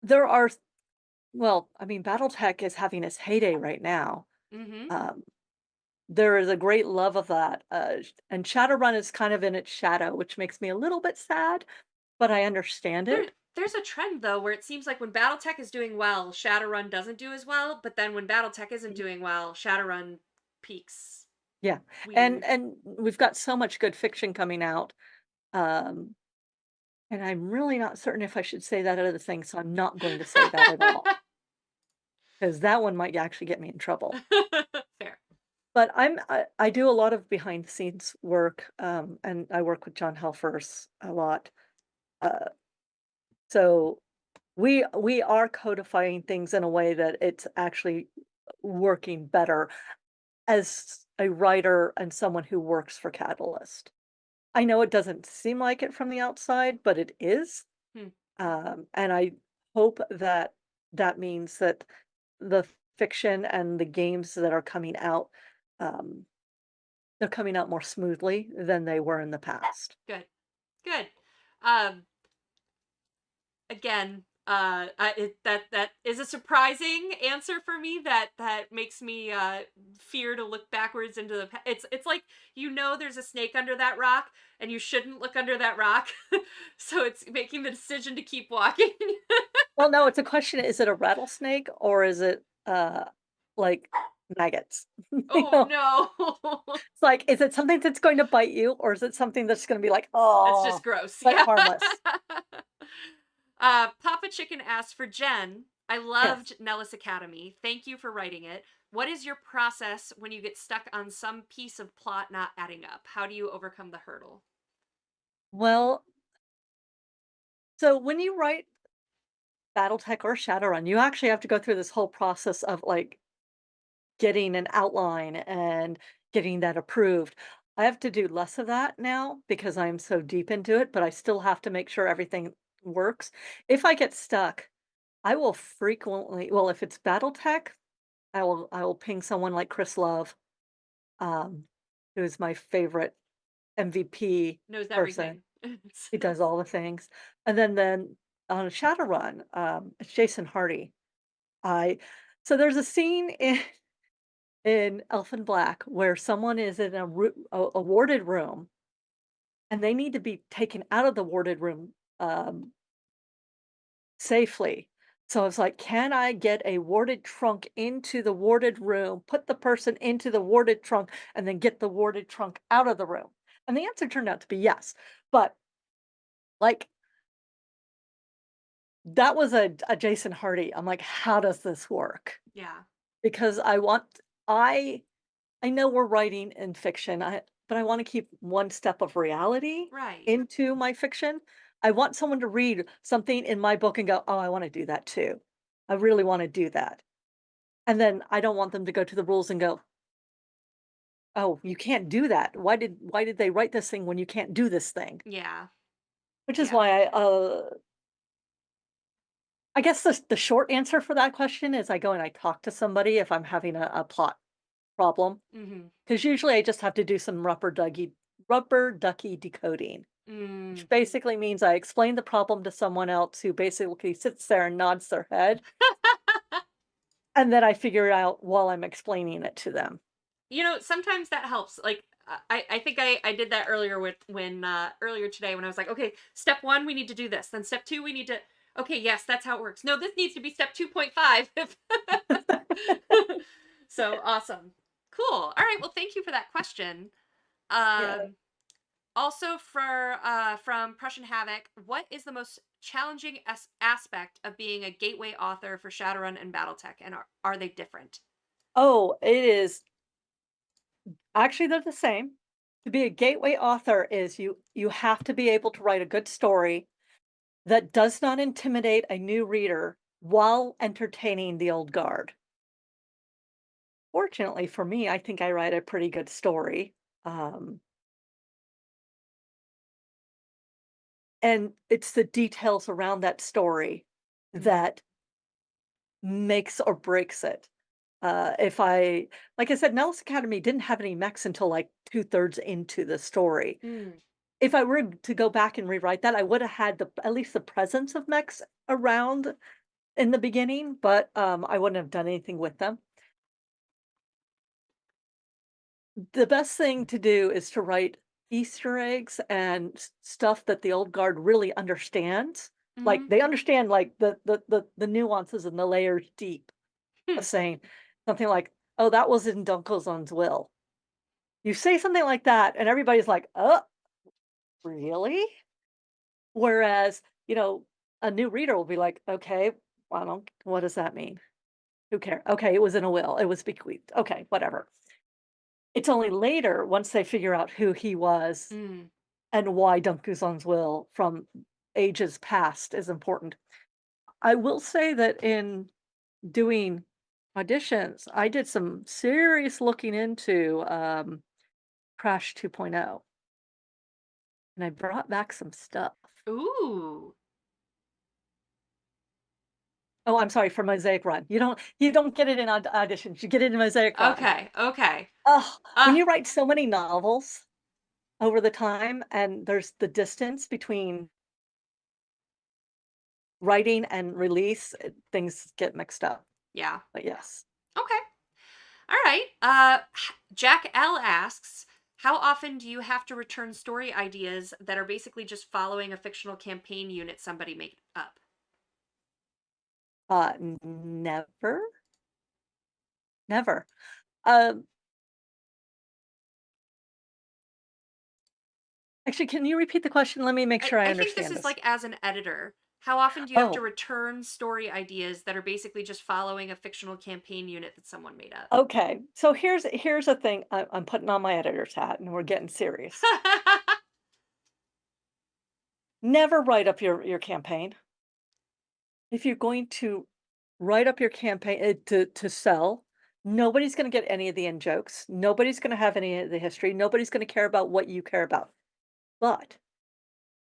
there are well, I mean, BattleTech is having its heyday right now. Mm-hmm. Um, there is a great love of that, and Shadowrun is kind of in its shadow, which makes me a little bit sad, but I understand There, it. there's a trend though where it seems like when BattleTech is doing well, Shadowrun doesn't do as well. But then when BattleTech isn't doing well, Shadowrun peaks. Yeah, Weird. and we've got so much good fiction coming out, um, and I'm really not certain if I should say that other thing, so I'm not going to say that at all, because that one might actually get me in trouble. Fair. But I do a lot of behind the scenes work, and I work with John Helfers a lot, uh, so we are codifying things in a way that it's actually working better as a writer and someone who works for Catalyst. I know it doesn't seem like it from the outside, but it is. Hmm. And I hope that that means that the fiction and the games that are coming out, um, they're coming out more smoothly than they were in the past. Good. Good. Um, Again, that is a surprising answer for me. That makes me fear to look backwards into the. It's like there's a snake under that rock, and you shouldn't look under that rock. So it's making the decision to keep walking. Well, no, it's a question, is it a rattlesnake or is it like maggots? You Oh know, no. it's like, is it something that's going to bite you or is it something that's going to be like, That's just oh, gross. but Yeah. harmless? Papa Chicken asked for Jen. I Yes. loved Nellis Academy. Thank you for writing it. What is your process when you get stuck on some piece of plot not adding up? How do you overcome the hurdle? Well, so when you write BattleTech or Shadowrun, you actually have to go through this whole process of like getting an outline and getting that approved. I have to do less of that now because I'm so deep into it, but I still have to make sure everything works. If I get stuck, I will frequently, well, if it's BattleTech, I will ping someone like Chris Love, um, who's my favorite MVP Knows person. everything. He does all the things. And then on Shadowrun, it's Jason Hardy. I so there's a scene in Elfin Black where someone is in a warded room and they need to be taken out of the warded room safely. So I was like, can I get a warded trunk into the warded room, put the person into the warded trunk, and then get the warded trunk out of the room? And the answer turned out to be yes. But like that was a Jason Hardy. I'm like, how does this work? Yeah. Because I know we're writing in fiction. but I wanna keep one step of reality Right. into my fiction. I want someone to read something in my book and go, "Oh, I wanna do that too. I really wanna do that." And then I don't want them to go to the rules and go, "Oh, you can't do that. Why did they write this thing when you can't do this thing?" Yeah. Which is Yeah. why I guess the short answer for that question is I go and I talk to somebody if I'm having a plot problem, Mhm. because usually I just have to do some rubber ducky decoding, Mm. which basically means I explain the problem to someone else who basically sits there and nods their head, and then I figure it out while I'm explaining it to them. Sometimes that helps. Like I think I did that earlier with when earlier today when I was like, okay, step 1 we need to do this. Then step 2 we need to okay, yes, that's how it works. No, this needs to be step 2.5. So awesome. Cool. All right, well thank you for that question. Yeah. Um Also, for from Prussian Havoc, what is the most challenging aspect of being a gateway author for Shadowrun and BattleTech, and are they different? Oh, it is actually they're the same. To be a gateway author is you have to be able to write a good story that does not intimidate a new reader while entertaining the old guard. Fortunately for me, I think I write a pretty good story. Um, and it's the details around that story Mm. that makes or breaks it. If I, like I said, Nellis Academy didn't have any mechs until like two-thirds into the story. Mm. If I were to go back and rewrite that, I would have had at least the presence of mechs around in the beginning, but I wouldn't have done anything with them. The best thing to do is to write Easter eggs and stuff that the old guard really understands. Like Mhm. they understand like the nuances and the layers deep Hmm. of saying something like, "Oh, that was in Dunkelzon's will." You say something like that, and everybody's like, "Oh, really?" Whereas, a new reader will be like, "Okay, I don't. What does that mean? Who cares? Okay, it was in a will. It was bequeathed. Okay, whatever." It's only later, once they figure out who he was Mm. and why Dunkuzon's will from ages past is important. I will say that in doing auditions, I did some serious looking into Crash 2.0, and I brought back some stuff. Ooh. Oh, I'm sorry, for Mosaic Run. You don't get it in auditions. You get it in Mosaic Run. Okay. Okay. Oh, when Uh you write so many novels over the time and there's the distance between writing and release, things get mixed up. yeah. But yes. Okay. All right. Jack L asks, how often do you have to return story ideas that are basically just following a fictional campaign unit somebody made up? Never, never. Um, Actually, can you repeat the question? Let me make sure I I think this understand is this. like as an editor. How often do you have to Oh, return story ideas that are basically just following a fictional campaign unit that someone made up? okay. So here's a thing I'm putting on my editor's hat, and we're getting serious. Never write up your campaign. If you're going to write up your campaign to sell, nobody's going to get any of the in jokes. Nobody's going to have any of the history. Nobody's going to care about what you care about. But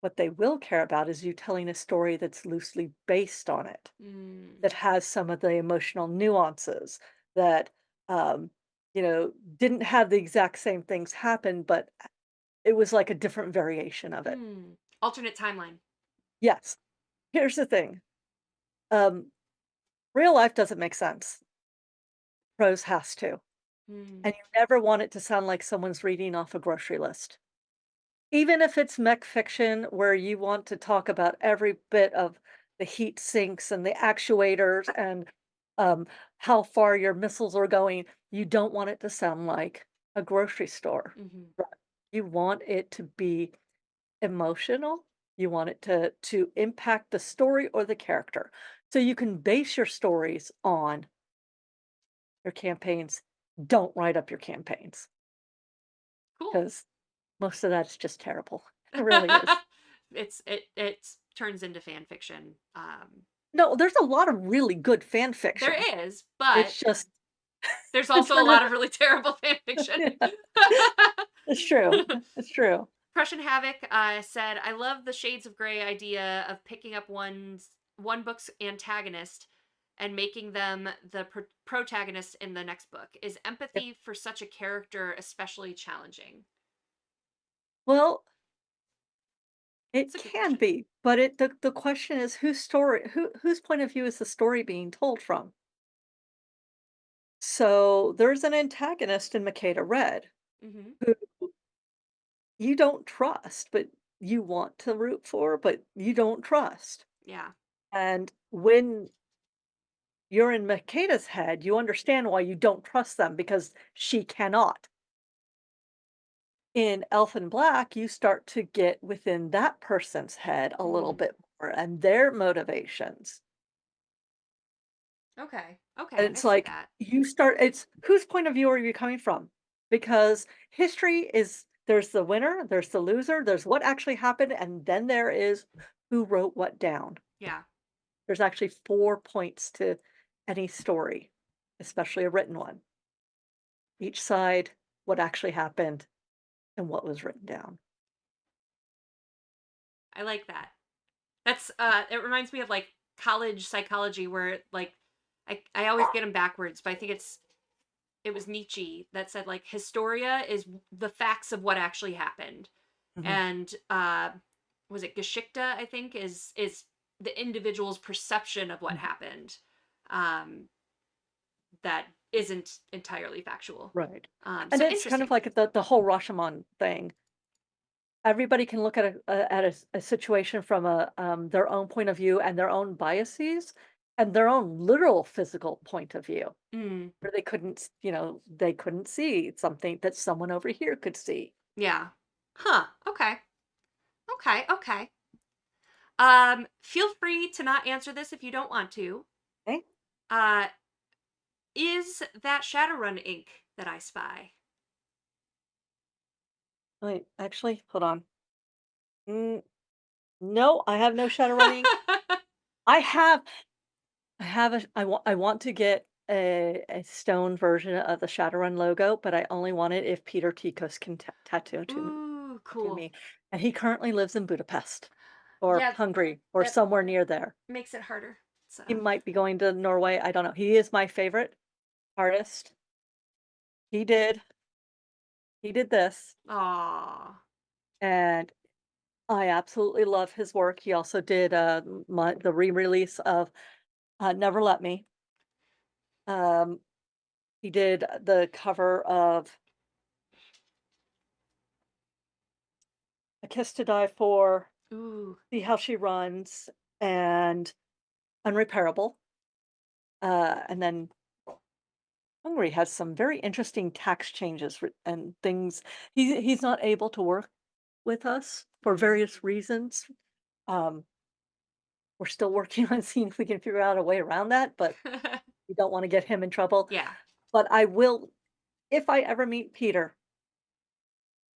what they will care about is you telling a story that's loosely based on it, Mm, that has some of the emotional nuances, that, um, didn't have the exact same things happen, but it was like a different variation of it. alternate timeline. Yes. Here's the thing. Um, Real life doesn't make sense. Prose has to. Mm, And you never want it to sound like someone's reading off a grocery list. Even if it's mech fiction where you want to talk about every bit of the heat sinks and the actuators and um, how far your missiles are going, you don't want it to sound like a grocery store. mhm. Right. You want it to be emotional. You want it to impact the story or the character. So you can base your stories on your campaigns. Don't write up your campaigns. Cool. because most of that's just terrible. It really is. It turns into fan fiction. No, there's a lot of really good fan There fiction. is, but It's just there's the also a turn lot of really terrible fan fiction. yeah, it's true. It's true. Prussian Havoc said, "I love the shades of gray idea of picking up one book's antagonist and making them the protagonist in the next book. Is Yep. empathy for such a character especially challenging?" Well, It's it a good can question. be, but the question is whose point of view is the story being told from? So there's an antagonist in Makeda Red Hmm. who you don't trust, but you want to root for, but you don't trust. Yeah. And when you're in Makeda's head, you understand why you don't trust them because she cannot. In Elf in Black, you start to get within that person's head a little Mm. bit more and their motivations. Okay. And Okay. I it's see like that. it's whose point of view are you coming from? Because history is there's the winner, there's the loser, there's what actually happened, and then there is who wrote what down. Yeah. There's actually 4 points to any story, especially a written one. Each side, what actually happened, and what was written down. I like that. That's it reminds me of like college psychology where like I always get them backwards, but I think it was Nietzsche that said like Historia is the facts of what actually happened. Mhm. And was it Geschichte, I think, is the individual's perception of what Mhm. happened. Um that isn't entirely factual. Right. And So it's kind of interesting. like the whole Rashomon thing. Everybody can look at a situation from their own point of view and their own biases and their own literal physical point of view, Mm, where they couldn't, they couldn't see something that someone over here could see. yeah. Huh. Okay. Okay. Okay. Feel free to not answer this if you don't want to. Okay? Uh, is that Shadowrun ink that I spy? Wait, actually, hold on. Mm, no, I have no shadow running. I have I want to get a stone version of the Shadowrun logo, but I only want it if Peter Tikos can Ooh, tattoo cool. me, and he currently lives in Budapest or Yeah, Hungary or that somewhere near there. makes it harder. So, He might be going to Norway, I don't know. He is my favorite artist. He did he did this, aw. and I absolutely love his work. He also did, the re-release of, Never Let Me. Um, he did the cover of A Kiss to Die For, Ooh. See How She Runs, and Unrepairable. And then Hungary has some very interesting tax changes and things. He's not able to work with us for Mm. various reasons. Um, we're still working on seeing if we can figure out a way around that, but we don't want to get him in trouble. Yeah, But I will, if I ever meet Peter,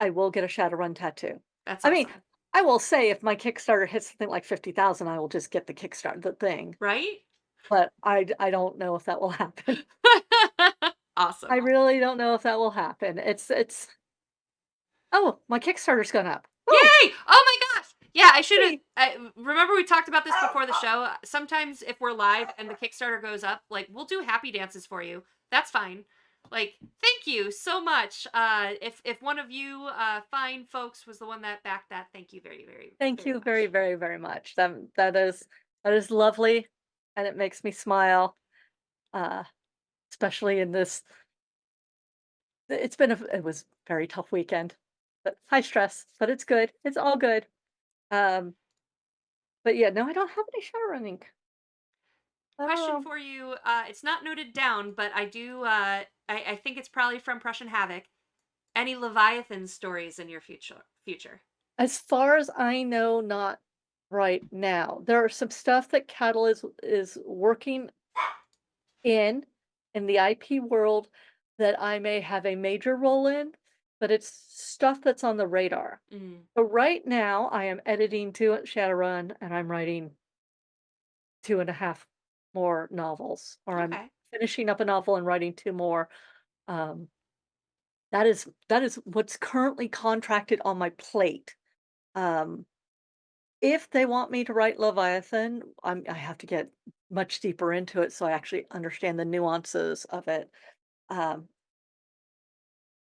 I will get a Shadowrun tattoo. that's I mean, awesome. I will say if my Kickstarter hits something like 50,000, I will just get the thing. Right? But I don't know if that will happen. I Awesome. really don't know if that will happen. It's oh, my Kickstarter's gone up. Oh, Yay! Oh my gosh! Yeah, I should have. sweet. Remember we talked about this before the show. Sometimes if we're live and the Kickstarter goes up, like we'll do happy dances for you. That's fine. Like, thank you so much. If one of you fine folks was the one that backed that, thank you very very Thank very you very, much. very, very much. That is lovely, and it makes me smile, uh, especially in this it was a very tough weekend, but high stress, but it's good. It's all good. Um, but yeah, no, I don't have any shadow running. I don't Question know. for you. It's not noted down, but I do. I think it's probably from Prussian Havoc. Any Leviathan stories in your future? As far as I know, not right now. There are some stuff that Cattle is working in the IP world that I may have a major role in. but it's stuff that's on the radar. Mm. So right now, I am editing 2 Shadowrun, and I'm writing 2 and a half more novels, or I'm Okay. finishing up a novel and writing 2 more. Um, that is what's currently contracted on my plate. Um, if they want me to write Leviathan, I have to get much deeper into it so I actually understand the nuances of it. Um,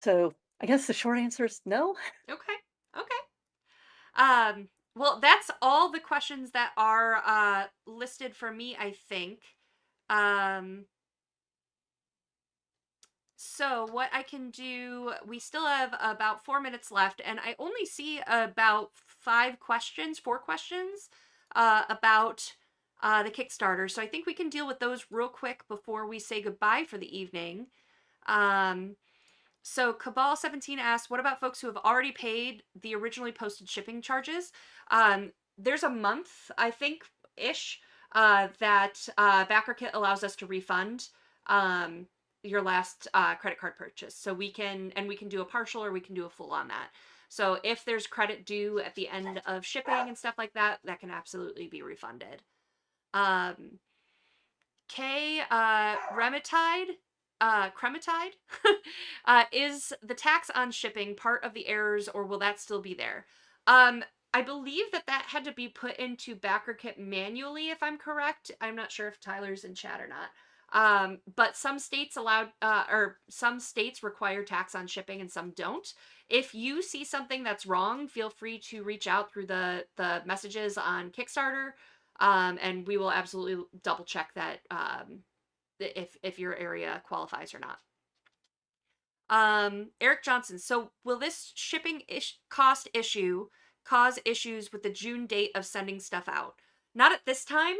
so I guess the short answer is no. Okay. Okay. Well, that's all the questions that are listed for me, I think. Um, so what I can do, we still have about 4 minutes left, and I only see about 5 questions, 4 questions about the Kickstarter. So I think we can deal with those real quick before we say goodbye for the evening. Um, So Cabal17 asks, what about folks who have already paid the originally posted shipping charges? There's a month, I think, ish, that BackerKit allows us to refund your last credit card purchase. So we can do a partial or we can do a full on that. So if there's credit due at the end of shipping and stuff like that, that can absolutely be refunded. Um, K Remitide Cremitide is the tax on shipping part of the errors, or will that still be there? Um, I believe that that had to be put into BackerKit manually, if I'm correct. I'm not sure if Tyler's in chat or not. But some states or some states require tax on shipping and some don't. If you see something that's wrong, feel free to reach out through the messages on Kickstarter, and we will absolutely double check that if your area qualifies or not. Eric Johnson. So will this shipping cost issue cause issues with the June date of sending stuff out? Not at this time.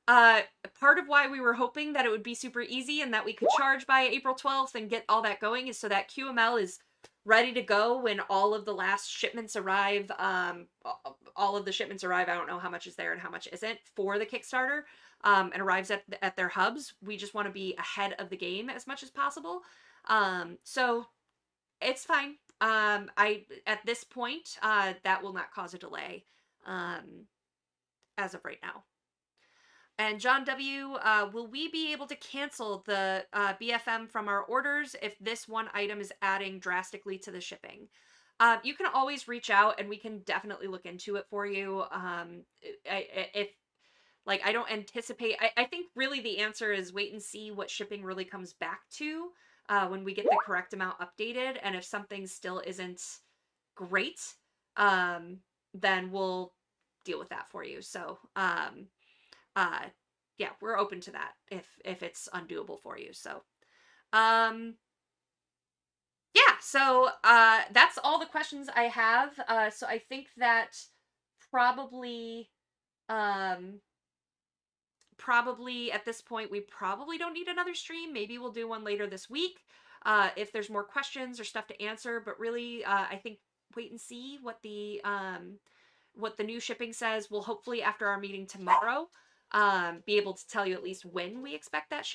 Part of why we were hoping that it would be super easy and that we could charge by April 12th and get all that going is so that QML is ready to go when all of the last shipments arrive. All of the shipments arrive. I don't know how much is there and how much isn't for the Kickstarter. And arrives at their hubs. We just want to be ahead of the game as much as possible. So it's fine. I at this point, that will not cause a delay, um, as of right now. And John W, will we be able to cancel the BFM from our orders if this one item is adding drastically to the shipping? You can always reach out, and we can definitely look into it for you. If like I don't anticipate. I think really the answer is wait and see what shipping really comes back to when we get the correct amount updated. And if something still isn't great, um, then we'll deal with that for you. So uh, yeah, we're open to that if it's undoable for you. So um, yeah, so that's all the questions I have. So I think that probably um probably at this point we probably don't need another stream. Maybe we'll do one later this week if there's more questions or stuff to answer, but really I think wait and see what the new shipping says. We'll hopefully after our meeting tomorrow be able to tell you at least when we expect that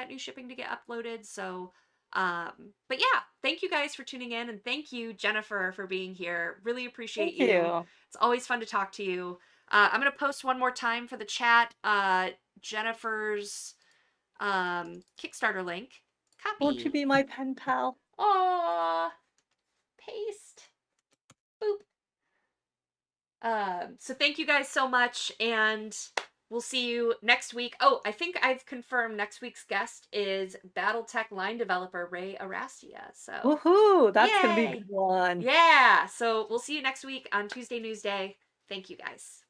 new shipping to get uploaded. So but yeah, thank you guys for tuning in, and thank you Jennifer for being here. Really appreciate Thank you. you. It's always fun to talk to you. I'm gonna post one more time for the chat. Jennifer's Kickstarter link. Won't you Copy. be my pen pal? Aw, paste. Boop. So thank you guys so much, and we'll see you next week. Oh, I think I've confirmed next week's guest is BattleTech line developer Ray Arastia. So, Woohoo! That's gonna be a yay! good one. Yeah. So we'll see you next week on Tuesday Newsday. Thank you guys.